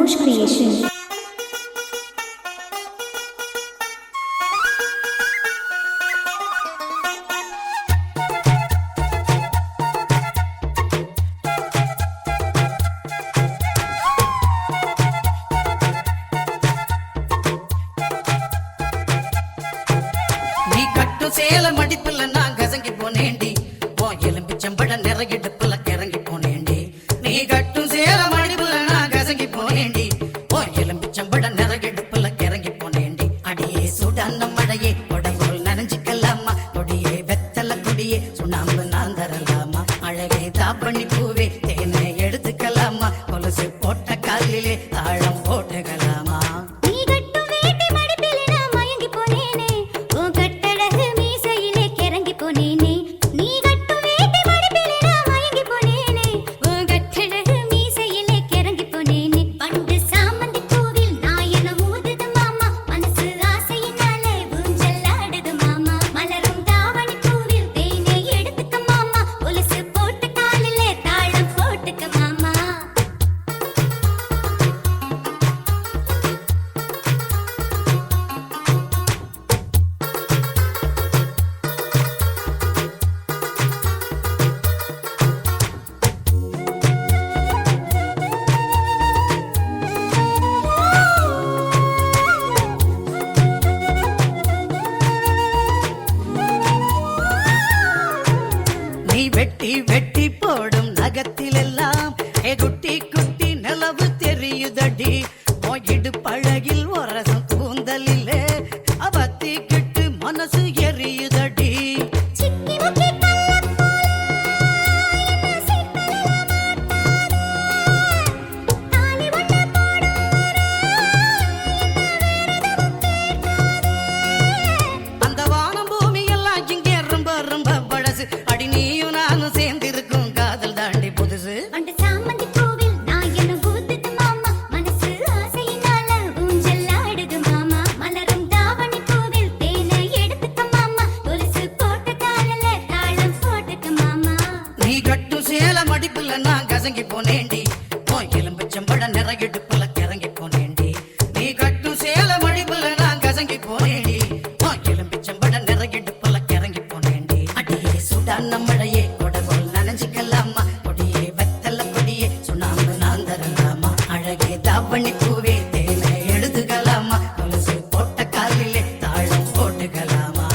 Santosh Creation. Salem அடிப்புல நான் கசங்கி போனேண்டி ஓ எலும்பிச்சம்பட நிறையிடுப்புல கிறங்கி போனேண்டி நீ கட்டும் சேலம் அடிப்புல நான் கசங்கி போனேண்டி ஓ எலும்பிச்சம்பட நிறையிடுப்புல கிறங்கி போனேண்டி அடியே சுடான மழையே உடம்புல் நனைஞ்சிக்கலாமா கொடியே வெத்தல கொடியே சுண்ணாம்பு நான் தரலாமா அழகே தாப்பண்ணி பூவே தேனை எடுத்துக்கலாமா கொலுசு போட்ட காலிலே தாழம் போட்டுக்கலாமா வெட்டி வெட்டி போடும் நகத்திலெல்லாம் குட்டி குட்டி நிலவு தெரியுதடி போயிடு பழகில் ஒரசம் கூந்தலிலே அவத்தி கிட்டு மனசு எரியுதடி அந்த வானம் பூமி எல்லாம் இங்கே ரொம்ப ரொம்ப பழசு அடி நீயும் நானும் சேர்ந்திருக்கும் காதல் தாண்டி புதுசு நீ கட்டும் சேலம் அடிப்புல நான் கசங்கி போனேண்டி ஓ எலும்பிச்சம்பட நிறையிடுப்புல கிறங்கி போனேண்டி நீ கட்டும் சேலம் அடிப்புல நான் கசங்கி போனேண்டி ஓ எலும்பிச்சம்பட நிறையிடுப்புல கிறங்கி போனேண்டி அடியே சுடான மழையே கொடபோல் நனைஞ்சிக்கலாமா கொடியே வெத்தல கொடியே சுண்ணாம்பு நான் தரலாமா அழகே தாவணி பூவே தேனை எழுதுகலாமா கொலுசு போட்ட காலிலே தாழம் போட்டுகலாமா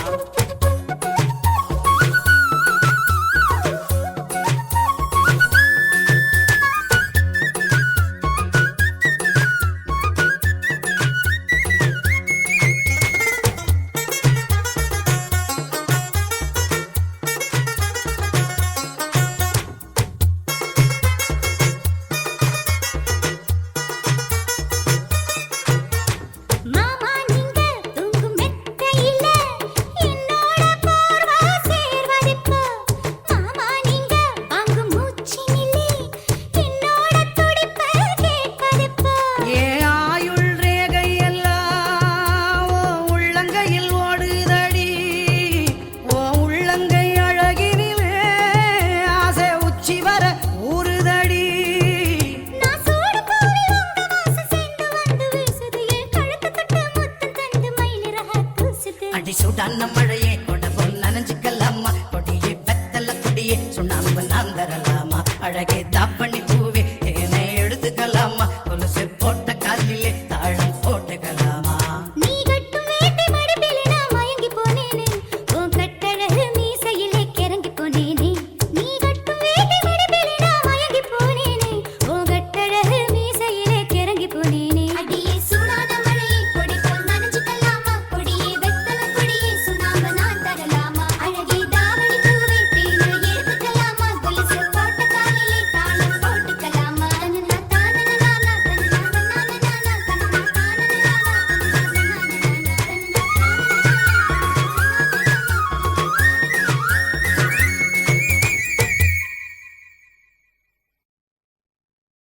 சுடான மழையே கொடபோல் நனைஞ்சிக்கலாமா கொடியே வெத்தல கொடியே சுண்ணாம்பு நான் தரலாம்